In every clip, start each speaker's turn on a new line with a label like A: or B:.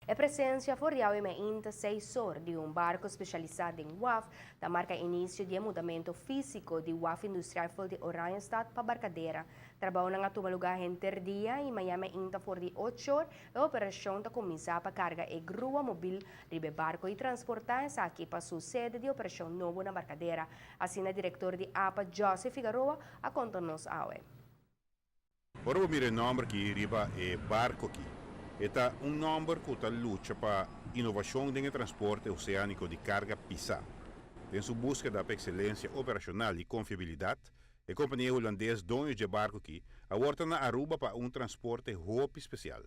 A: A presença forial e ainda 6 horas de barco especializado em WAF da marca início de mudamento físico de WAF Industrial de Oranjestad para Barcadeira. Trabalho na toma lugar entre dia e manhã ainda for de 8 horas. A operação está começar para carga e grua móvel de barco e transportar essa aqui para sua sede de operação novo na Barcadeira. Assim, o diretor de APA, José Figueroa, a conta-nos a
B: Ora o mire número que riba é barco aqui. Esta número que está luta para inovação de transporte oceânico de carga PISA. Em sua busca da excelência operacional e confiabilidade, a companhia holandesa dono de barco aqui aborta na Aruba para transporte roupa especial.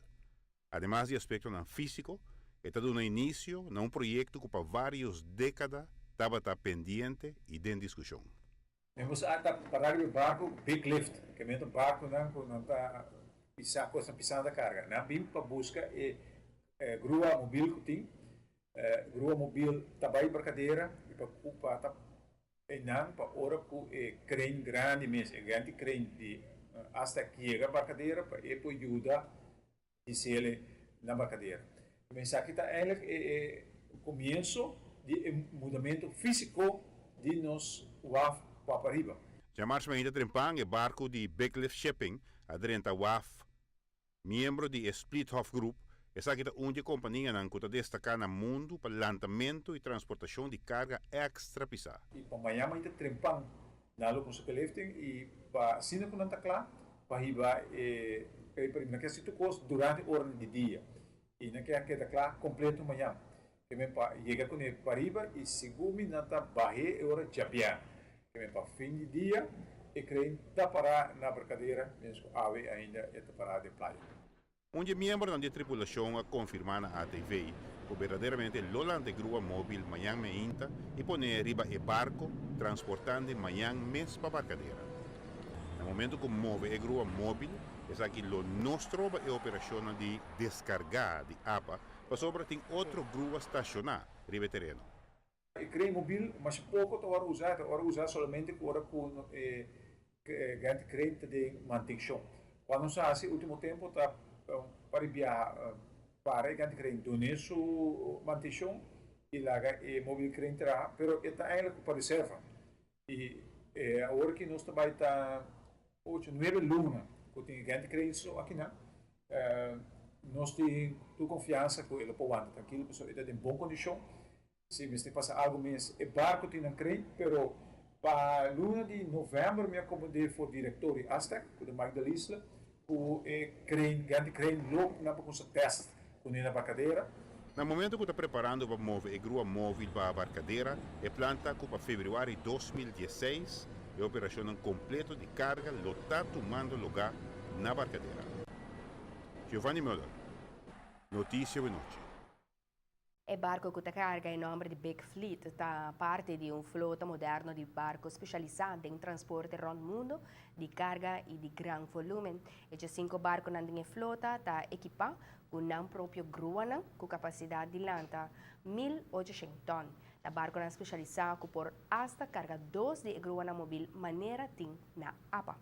B: Además de aspecto físico, está dando início a projeto que por várias décadas estava pendiente e em discussão.
C: Temos até parar o barco big lift, que é um barco não está pisando a carga. Não bem para busca grua móvel que tem, grua móvel também barcadeira e para não para hora que crane grande mesmo, grande crane de hasta que chega a barcadeira para ajuda de ser na barcadeira. Mas aqui está eigenlijk começo de mudamento físico de nós WAF para arriba.
B: Chamar-se ainda Trempang é barco de Big Shipping, aderente a WAF, membro de Splithoff Group, essa aqui é uma companhia que está destacada no mundo para lançamento e transportação de carga extra pesada.
C: E para amanhã ainda Trempang, na locomoção que lifting e para sina que não está claro, para arriba na que se tocou durante a hora de dia. E na que está claro completo amanhã. Que me para chega com ele para arriba e segundo não está barre hora de Jabiá. Que para fim de dia e creio está parar na barcadeira mesmo ave ainda está parar de praia.
B: Onde membro da tripulação a confirmar na ATV que verdadeiramente Lola de grua móvel manhã me inta e poner riba e barco transportando manhã mes para barcadeira. No momento que move a grua móvel, é aqui lo nostro é operação de descargar de APA para sobre tem outro grua estacionar riba terreno.
C: Eu creio móvel, mas pouco agora usar somente agora com grande crédito de manutenção. Quando se faz o último tempo está para enviar para grande crédito donar sua manutenção e lá o móvel crédito terá, pero está eigenlijk para reserva. E agora que nós também está 8, 9 luna, que tem grande crédito aqui não, nós temos confiança que ele pode andar tranquilo, pessoal, ele está em boa condição. Se me passa algo mais, o barco tem um crente, pero para luna de novembro me acomodei for diretor de Aztec, de Magdalisla, o grande crente logo na para teste com ele na barcadeira.
B: No momento que está preparando para mover a grua móvel para a barcadeira, é planta que para fevereiro de 2016 é a operação completa de carga está tomando lugar na barcadeira. Giovanni Müller, Notícia de Noite.
A: O barco que carga em nome de Big Fleet está parte de flota moderno de barcos especializado em transporte round mundo de carga e de grande volume. Estes 5 barcos na flota está equipados com um próprio grua com capacidade de lança 1.800 tonnes. O barco é especializado por hasta carga 2 de grua móvel maneira tem na APA.